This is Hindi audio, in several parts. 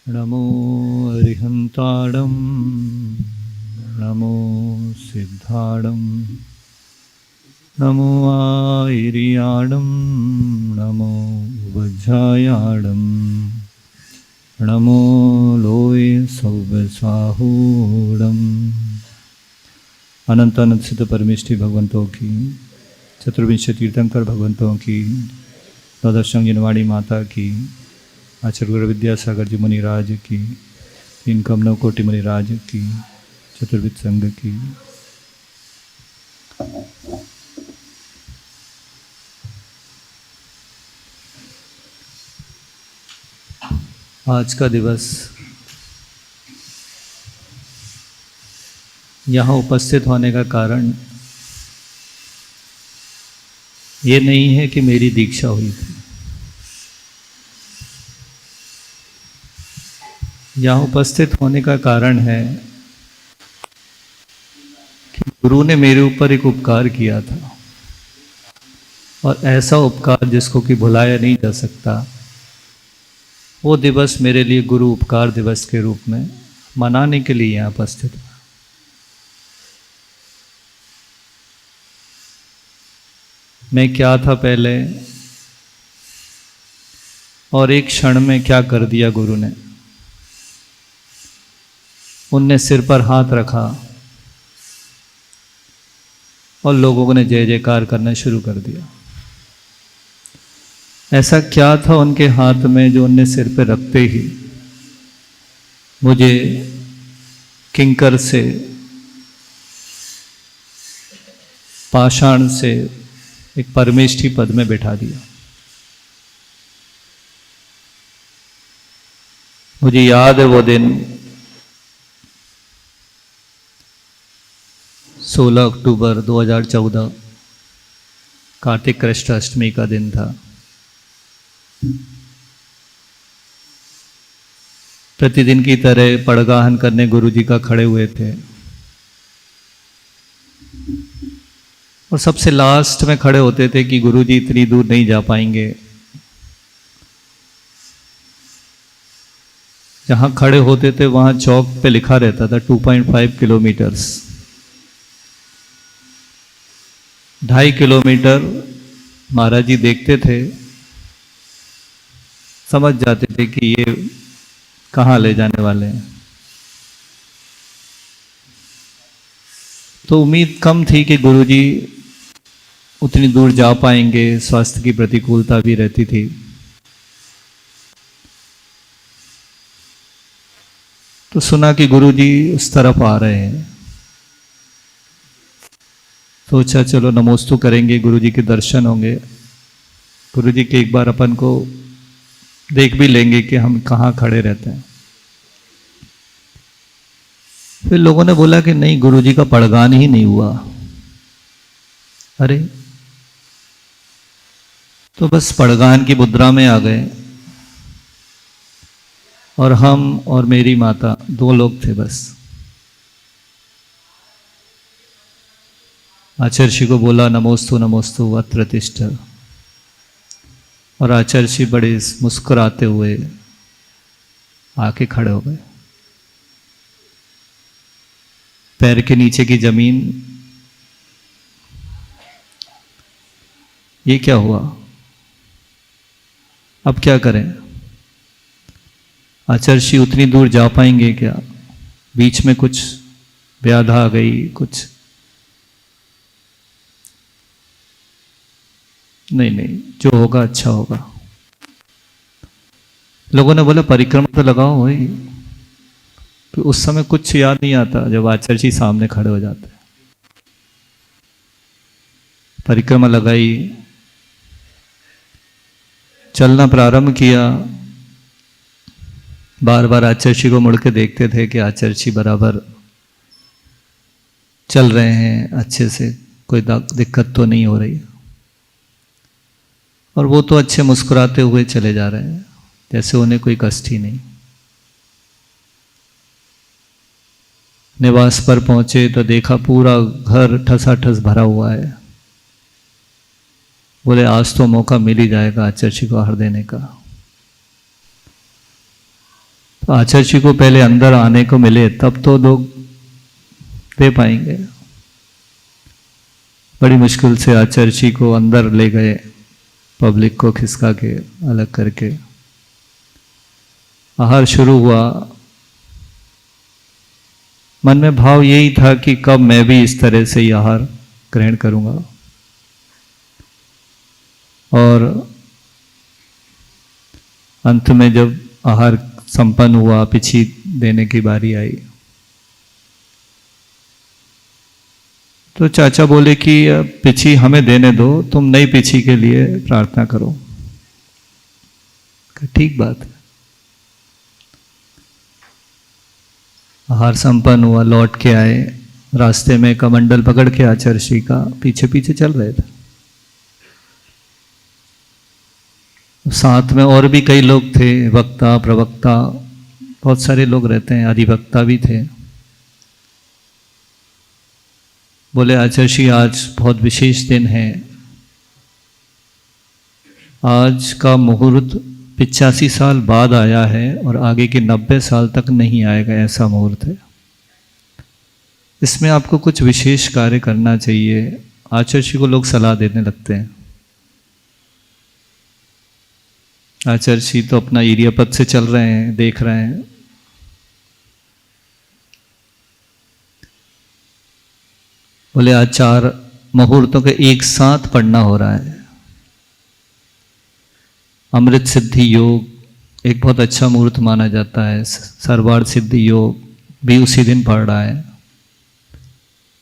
नमो अरिहंताणं नमो सिद्धाणं नमो आयर्याणं नमो वज्रायाणं नमो लोय सौवसाहूणं। अनंत अनंत सिद्ध परमेष्ठी भगवंतों की, चतुर्विंश तीर्थंकर भगवंतों की, द्वादश अंजनवाड़ी माता की, आचार्य गुरु विद्यासागर जी मुनिराज की, तीन कमलों कोटि मुनिराज की, चतुर्विद संघ की। आज का दिवस यहाँ उपस्थित होने का कारण ये नहीं है कि मेरी दीक्षा हुई थी। यहाँ उपस्थित होने का कारण है कि गुरु ने मेरे ऊपर एक उपकार किया था, और ऐसा उपकार जिसको कि भुलाया नहीं जा सकता। वो दिवस मेरे लिए गुरु उपकार दिवस के रूप में मनाने के लिए यहाँ उपस्थित हुआ। मैं क्या था पहले, और एक क्षण में क्या कर दिया गुरु ने। उनने सिर पर हाथ रखा और लोगों ने जय जयकार करना शुरू कर दिया। ऐसा क्या था उनके हाथ में जो उनने सिर पर रखते ही मुझे किंकर से, पाषाण से एक परमेष्ठी पद में बैठा दिया। मुझे याद है वो दिन 16 अक्टूबर 2014 कार्तिक कृष्ण अष्टमी का दिन था। प्रतिदिन की तरह पड़गाहन करने गुरुजी का खड़े हुए थे, और सबसे लास्ट में खड़े होते थे कि गुरुजी इतनी दूर नहीं जा पाएंगे। जहां खड़े होते थे वहां चौक पे लिखा रहता था 2.5 किलोमीटर्स। 2.5 किलोमीटर महाराज जी देखते थे, समझ जाते थे कि ये कहाँ ले जाने वाले हैं। तो उम्मीद कम थी कि गुरुजी उतनी दूर जा पाएंगे, स्वास्थ्य की प्रतिकूलता भी रहती थी। तो सुना कि गुरुजी उस तरफ आ रहे हैं, सोचा चलो नमोस्तु करेंगे, गुरुजी के दर्शन होंगे, गुरुजी के एक बार अपन को देख भी लेंगे कि हम कहाँ खड़े रहते हैं। फिर लोगों ने बोला कि नहीं, गुरुजी का पड़गान ही नहीं हुआ। अरे, तो बस पड़गान की मुद्रा में आ गए, और हम और मेरी माता 2 लोग थे बस। आचार्य को बोला नमोस्तु नमोस्तु अत्र तिष्ठ, और आचार्य बड़े मुस्कुराते हुए आके खड़े हो गए। पैर के नीचे की जमीन, ये क्या हुआ, अब क्या करें। आचार्य उतनी दूर जा पाएंगे क्या, बीच में कुछ व्याधा आ गई, कुछ नहीं, जो होगा अच्छा होगा। लोगों ने बोला परिक्रमा तो लगाओ भाई। तो उस समय कुछ याद नहीं आता जब आचार्य जी सामने खड़े हो जाते। परिक्रमा लगाई, चलना प्रारंभ किया। बार बार आचार्य जी को मुड़ के देखते थे कि आचार्य जी बराबर चल रहे हैं, अच्छे से कोई दिक्कत तो नहीं हो रही। और वो तो अच्छे मुस्कुराते हुए चले जा रहे हैं, जैसे उन्हें कोई कष्ट ही नहीं। निवास पर पहुंचे तो देखा पूरा घर ठसाठस भरा हुआ है। बोले आज तो मौका मिल ही जाएगा आचार्य जी को आहार देने का। तो आचार्य जी को पहले अंदर आने को मिले तब तो लोग दे पाएंगे। बड़ी मुश्किल से आचार्य जी को अंदर ले गए, पब्लिक को खिसका के अलग करके आहार शुरू हुआ। मन में भाव यही था कि कब मैं भी इस तरह से ही आहार ग्रहण करूंगा। और अंत में जब आहार संपन्न हुआ, पिछी देने की बारी आई, तो चाचा बोले कि पिछी हमें देने दो, तुम नई पिछी के लिए प्रार्थना करो। ठीक बात है। आहार संपन्न हुआ, लौट के आए, रास्ते में कमंडल पकड़ के आचार्य श्री का पीछे पीछे चल रहे थे। साथ में और भी कई लोग थे, वक्ता प्रवक्ता, बहुत सारे लोग रहते हैं, अधिवक्ता भी थे। बोले आचार्य श्री आज बहुत विशेष दिन है, आज का मुहूर्त 85 साल बाद आया है और आगे के 90 साल तक नहीं आएगा, ऐसा मुहूर्त है। इसमें आपको कुछ विशेष कार्य करना चाहिए। आचार्य श्री को लोग सलाह देने लगते हैं। आचार्य श्री तो अपना एरिया पद से चल रहे हैं, देख रहे हैं। बोले आज 4 मुहूर्तों के एक साथ पढ़ना हो रहा है। अमृत सिद्धि योग एक बहुत अच्छा मुहूर्त माना जाता है। सर्वार्थ सिद्धि योग भी उसी दिन पढ़ रहा है।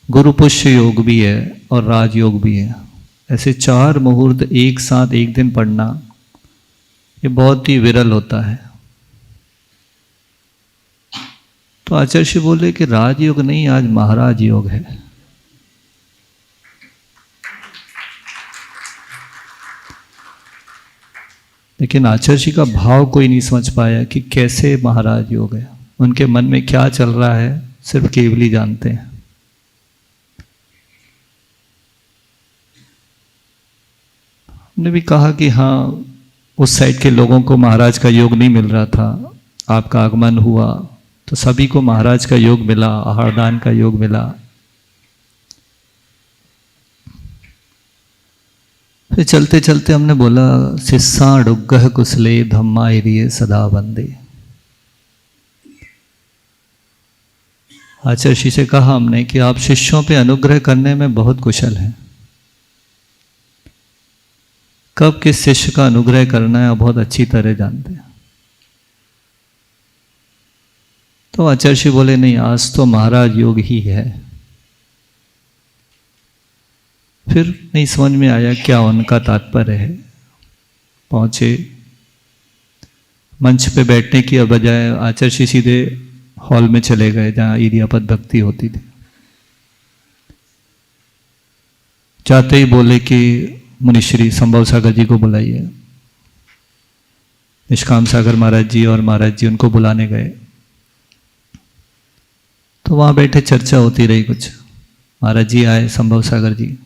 गुरु पुष्य योग भी है और राजयोग भी है। ऐसे 4 मुहूर्त एक साथ एक दिन पढ़ना ये बहुत ही विरल होता है। तो आचार्य श्री बोले कि राजयोग नहीं, आज महाराज योग है। लेकिन आचार्य जी का भाव कोई नहीं समझ पाया कि कैसे महाराज योग है। उनके मन में क्या चल रहा है सिर्फ केवल ही जानते हैं। हमने भी कहा कि हाँ, उस साइड के लोगों को महाराज का योग नहीं मिल रहा था, आपका आगमन हुआ तो सभी को महाराज का योग मिला, आहारदान का योग मिला। फिर चलते चलते हमने बोला शिष्या डुग्गह कुशले धम्मा एरिए सदा बंदे। आचार्य श्री से कहा हमने कि आप शिष्यों पे अनुग्रह करने में बहुत कुशल हैं। कब किस शिष्य का अनुग्रह करना है आप बहुत अच्छी तरह जानते हैं। तो आचार्य श्री बोले नहीं, आज तो महाराज योग ही है। फिर नहीं समझ में आया क्या उनका तात्पर्य है। पहुंचे मंच पे बैठने की बजाय आचार्य श्री सीधे हॉल में चले गए जहाँ इडियापद भक्ति होती थी। जाते ही बोले कि मुनिश्री संभव सागर जी को बुलाइए। निष्काम सागर महाराज जी और महाराज जी उनको बुलाने गए। तो वहाँ बैठे चर्चा होती रही कुछ। महाराज जी आए, संभव सागर जी।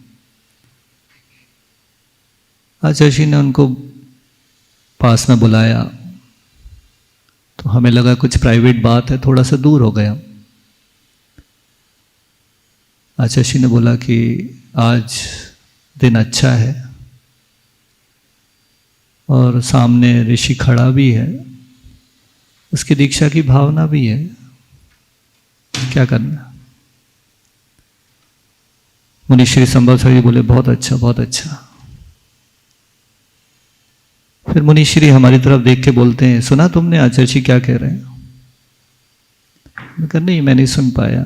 आचार्य जी ने उनको पास में बुलाया तो हमें लगा कुछ प्राइवेट बात है, थोड़ा सा दूर हो गया। आचार्य जी ने बोला कि आज दिन अच्छा है और सामने ऋषि खड़ा भी है, उसकी दीक्षा की भावना भी है, क्या करना। मुनिश्री संभव सागर जी बोले बहुत अच्छा, बहुत अच्छा। फिर मुनिश्री हमारी तरफ देख के बोलते हैं, सुना तुमने आचार्य जी क्या कह रहे हैं? मैं कहा नहीं, मैं नहीं सुन पाया।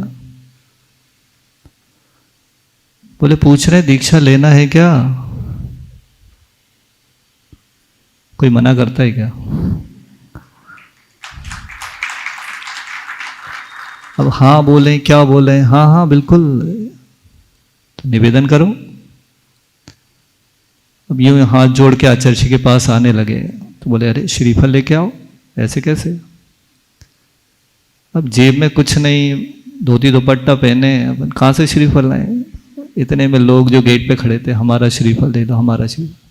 बोले पूछ रहे दीक्षा लेना है क्या? कोई मना करता है क्या? अब हाँ बोले, क्या बोले? हाँ हाँ बिल्कुल, तो निवेदन करो। अब यूं हाथ जोड़ के आचार्य जी के पास आने लगे तो बोले अरे श्रीफल लेके आओ। ऐसे कैसे? अब जेब में कुछ नहीं, धोती दुपट्टा पहने, अब कहाँ से श्रीफल लाए? इतने में लोग जो गेट पे खड़े थे, हमारा श्रीफल दे दो, हमारा श्रीफल।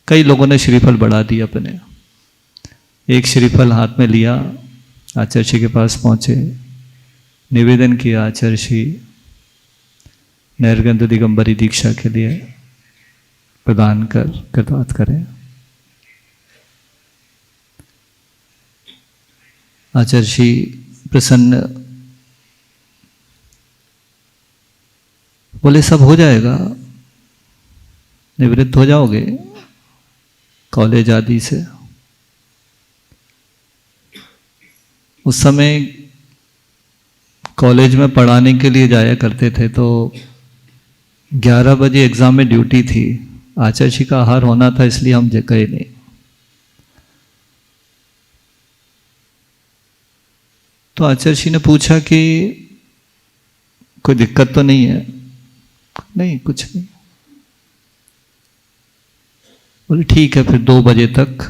कई लोगों ने श्रीफल बढ़ा दिया अपने। एक श्रीफल हाथ में लिया, आचार्य श्री के पास पहुंचे, निवेदन किया आचार्य श्री नैर्गंध दिगंबरी दीक्षा के लिए प्रदान कर कृतार्थ करें। आचार्य श्री प्रसन्न बोले सब हो जाएगा, निवृत्त हो जाओगे कॉलेज आदि से। उस समय कॉलेज में पढ़ाने के लिए जाया करते थे, तो 11 बजे एग्जाम में ड्यूटी थी। आचार्य जी का आहार होना था, इसलिए हम गए नहीं। तो आचार्य जी ने पूछा कि कोई दिक्कत तो नहीं है? नहीं, कुछ नहीं। बोले ठीक है, फिर 2 बजे तक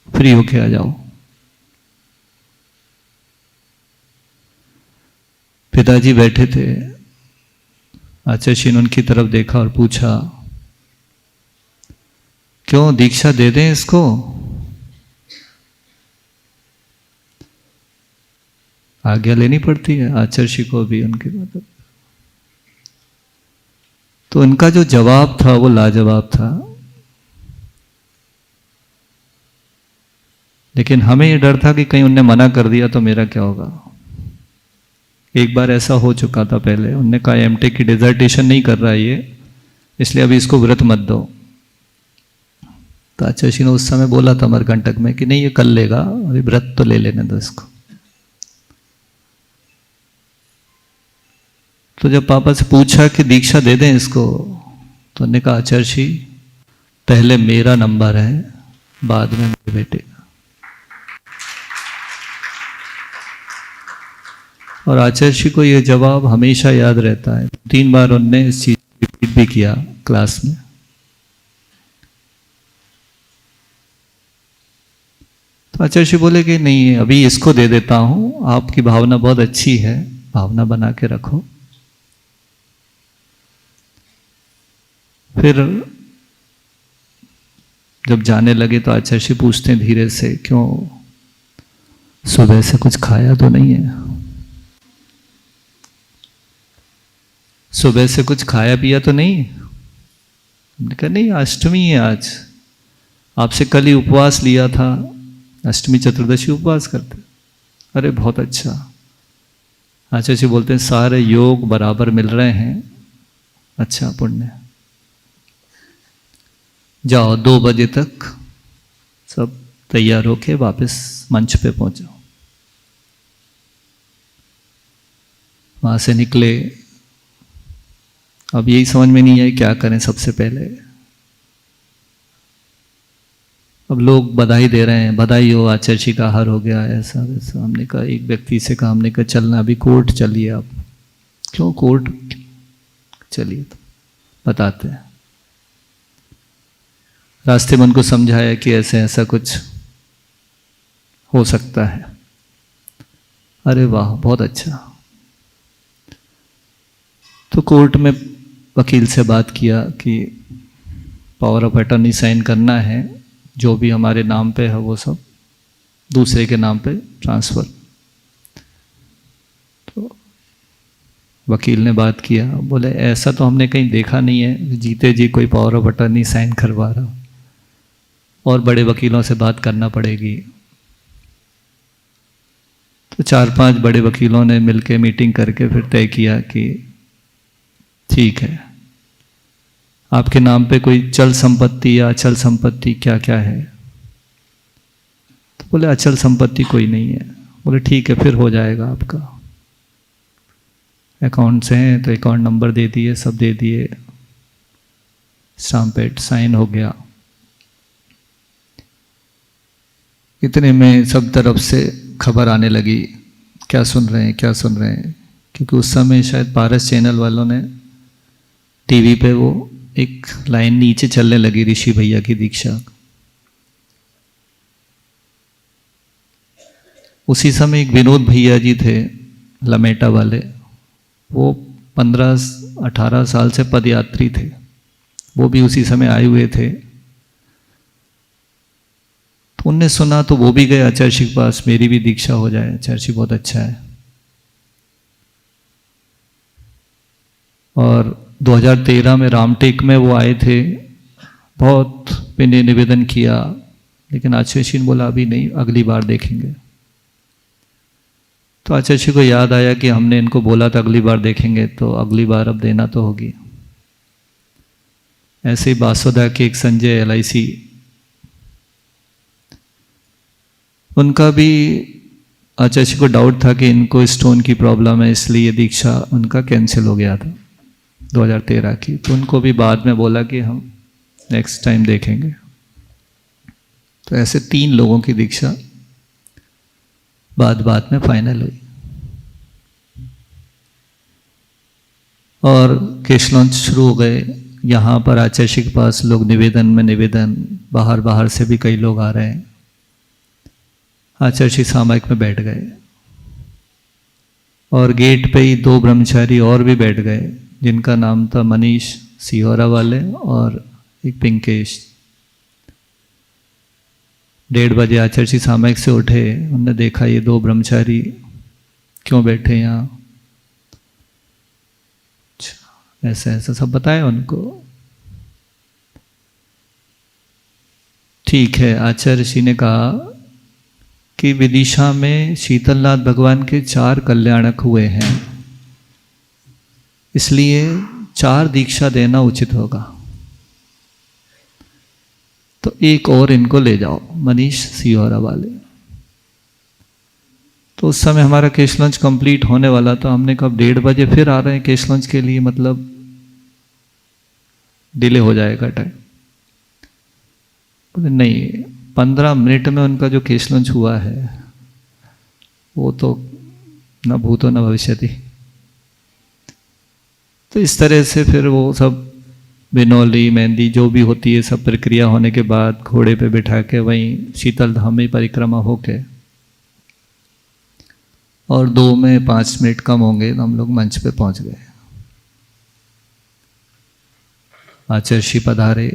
फ्री होके आ जाओ। पिताजी बैठे थे, आचार्य जी ने उनकी तरफ देखा और पूछा, क्यों दीक्षा दे दें इसको? आज्ञा लेनी पड़ती है आचार्य जी को भी उनके मतलब। तो उनका जो जवाब था वो लाजवाब था। लेकिन हमें ये डर था कि कहीं उनने मना कर दिया तो मेरा क्या होगा। एक बार ऐसा हो चुका था पहले, उनने कहा एमटेक की डिजर्टेशन नहीं कर रहा है ये, इसलिए अभी इसको व्रत मत दो। तो आचार्य जी ने उस समय बोला था अमरकंटक में कि नहीं ये कर लेगा, अभी व्रत तो ले लेने दो इसको। तो जब पापा से पूछा कि दीक्षा दे दें इसको, तो उन्होंने कहा आचार्य जी पहले मेरा नंबर है, बाद में मेरे बेटे का। और आचार्य जी को ये जवाब हमेशा याद रहता है। 3 बार उनने इस चीज को रिपीट भी किया क्लास में। तो आचार्य जी बोले कि नहीं अभी इसको दे देता हूं, आपकी भावना बहुत अच्छी है, भावना बना के रखो। फिर जब जाने लगे तो आचार्य जी पूछते हैं धीरे से, क्यों सुबह से कुछ खाया तो नहीं है? सुबह से कुछ खाया पिया तो नहीं? हमने कहा नहीं, अष्टमी है आज, आपसे कल ही उपवास लिया था, अष्टमी चतुर्दशी उपवास करते। अरे बहुत अच्छा। आचार्य जी बोलते हैं सारे योग बराबर मिल रहे हैं, अच्छा पुण्य। जाओ 2 बजे तक सब तैयार होके वापस मंच पे पहुंचो। वहां से निकले, अब यही समझ में नहीं आई क्या करें सबसे पहले। अब लोग बधाई दे रहे हैं, बधाई हो आचार्य जी का आहार हो गया, ऐसा वैसा। हमने कहा, एक व्यक्ति से कहा, हमने कहा चलना अभी कोर्ट चलिए आप। क्यों कोर्ट? चलिए तो बताते हैं। रास्ते में उनको समझाया कि ऐसे ऐसा कुछ हो सकता है। अरे वाह बहुत अच्छा। तो कोर्ट में वकील से बात किया कि पावर ऑफ अटर्नी साइन करना है, जो भी हमारे नाम पे है वो सब दूसरे के नाम पे ट्रांसफ़र। तो वकील ने बात किया, बोले ऐसा तो हमने कहीं देखा नहीं है, जीते जी कोई पावर ऑफ अटर्नी साइन करवा रहा, और बड़े वकीलों से बात करना पड़ेगी। तो 4-5 बड़े वकीलों ने मिलकर मीटिंग करके फिर तय किया कि ठीक है, आपके नाम पे कोई चल संपत्ति या अचल संपत्ति क्या क्या है? तो बोले अचल संपत्ति कोई नहीं है। बोले ठीक है, फिर हो जाएगा आपका। अकाउंट्स हैं तो अकाउंट नंबर दे दिए, सब दे दिए, स्टाम्प पेड साइन हो गया। इतने में सब तरफ से खबर आने लगी, क्या सुन रहे हैं क्या सुन रहे हैं, क्योंकि उस समय शायद पारस चैनल वालों ने टीवी पे वो एक लाइन नीचे चलने लगी, ऋषि भैया की दीक्षा। उसी समय एक विनोद भैया जी थे लमेटा वाले, वो 15-18 साल से पदयात्री थे, वो भी उसी समय आए हुए थे तो उनने सुना तो वो भी गए आचार्य जी के पास, मेरी भी दीक्षा हो जाए, आचार्य जी बहुत अच्छा है। और 2013 में रामटेक में वो आए थे, बहुत मैंने निवेदन किया, लेकिन आचार्य जी ने बोला अभी नहीं, अगली बार देखेंगे। तो आचार्य जी को याद आया कि हमने इनको बोला था अगली बार देखेंगे, तो अगली बार अब देना तो होगी। ऐसे ही बासोदा के एक संजय LIC, उनका भी आचार्य जी को डाउट था कि इनको स्टोन की प्रॉब्लम है, इसलिए दीक्षा उनका कैंसिल हो गया था 2013 की। तो उनको भी बाद में बोला कि हम नेक्स्ट टाइम देखेंगे। तो ऐसे 3 लोगों की दीक्षा बाद में फाइनल हुई। और केश लॉन्च शुरू हो गए। यहाँ पर आचार्य जी के पास लोग निवेदन, बाहर से भी कई लोग आ रहे हैं। आचार्य जी सामायिक में बैठ गए और गेट पे ही 2 ब्रह्मचारी और भी बैठ गए, जिनका नाम था मनीष सिहोरा वाले और एक पिंकेश। 1:30 बजे आचार्य जी सामायिक से उठे, उन्होंने देखा ये 2 ब्रह्मचारी क्यों बैठे यहाँ, ऐसा ऐसा सब बताया उनको। ठीक है, आचार्य जी ने कहा कि विदिशा में शीतलनाथ भगवान के 4 कल्याणक हुए हैं, इसलिए 4 दीक्षा देना उचित होगा। तो एक और इनको ले जाओ, मनीष सिहोरा वाले। तो उस समय हमारा केश लॉन्च कंप्लीट होने वाला था। हमने कहा 1:30 बजे फिर आ रहे हैं केश लॉन्च के लिए, मतलब डिले हो जाएगा टाइम। बोले नहीं, 15 मिनट में उनका जो केश लॉन्च हुआ है वो तो न भूतो न भविष्यति। तो इस तरह से फिर वो सब बिनौली मेहंदी जो भी होती है सब प्रक्रिया होने के बाद घोड़े पे बिठा के वहीं शीतल धाम में परिक्रमा होके, और 2 में 5 मिनट कम होंगे तो हम लोग मंच पे पहुंच गए। आचार्य जी पधारे।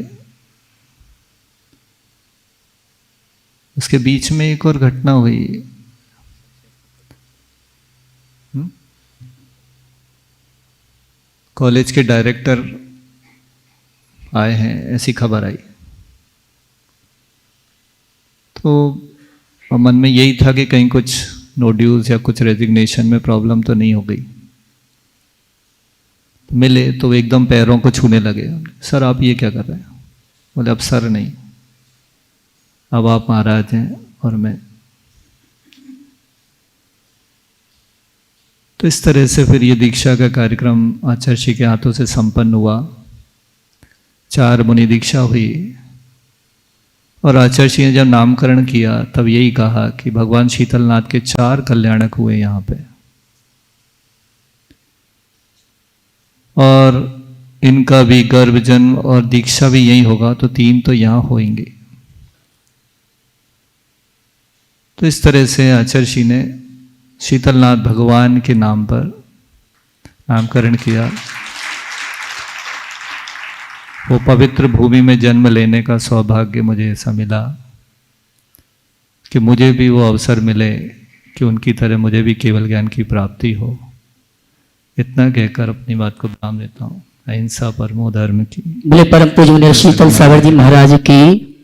उसके बीच में एक और घटना हुई। कॉलेज के डायरेक्टर आए हैं, ऐसी खबर आई। तो मन में यही था कि कहीं कुछ नोड्यूल्स या कुछ रेजिग्नेशन में प्रॉब्लम तो नहीं हो गई। मिले तो एकदम पैरों को छूने लगे। सर आप ये क्या कर रहे हैं? बोले अब सर नहीं, अब आप महाराज हैं और मैं। तो इस तरह से फिर ये दीक्षा का कार्यक्रम आचार्य जी के हाथों से संपन्न हुआ। 4 मुनि दीक्षा हुई और आचार्य जी ने जब नामकरण किया तब यही कहा कि भगवान शीतलनाथ के 4 कल्याणक हुए यहाँ पे, और इनका भी गर्भ जन्म और दीक्षा भी यही होगा, तो 3 तो यहाँ होंगे। तो इस तरह से आचार्य जी ने शीतलनाथ भगवान के नाम पर नामकरण किया। वो पवित्र भूमि में जन्म लेने का सौभाग्य मुझे ऐसा मिला कि मुझे भी वो अवसर मिले कि उनकी तरह मुझे भी केवल ज्ञान की प्राप्ति हो। इतना कहकर अपनी बात को विराम देता हूँ। अहिंसा परमो धर्म की। बोले परम पूज्य शीतल सागर जी महाराज की।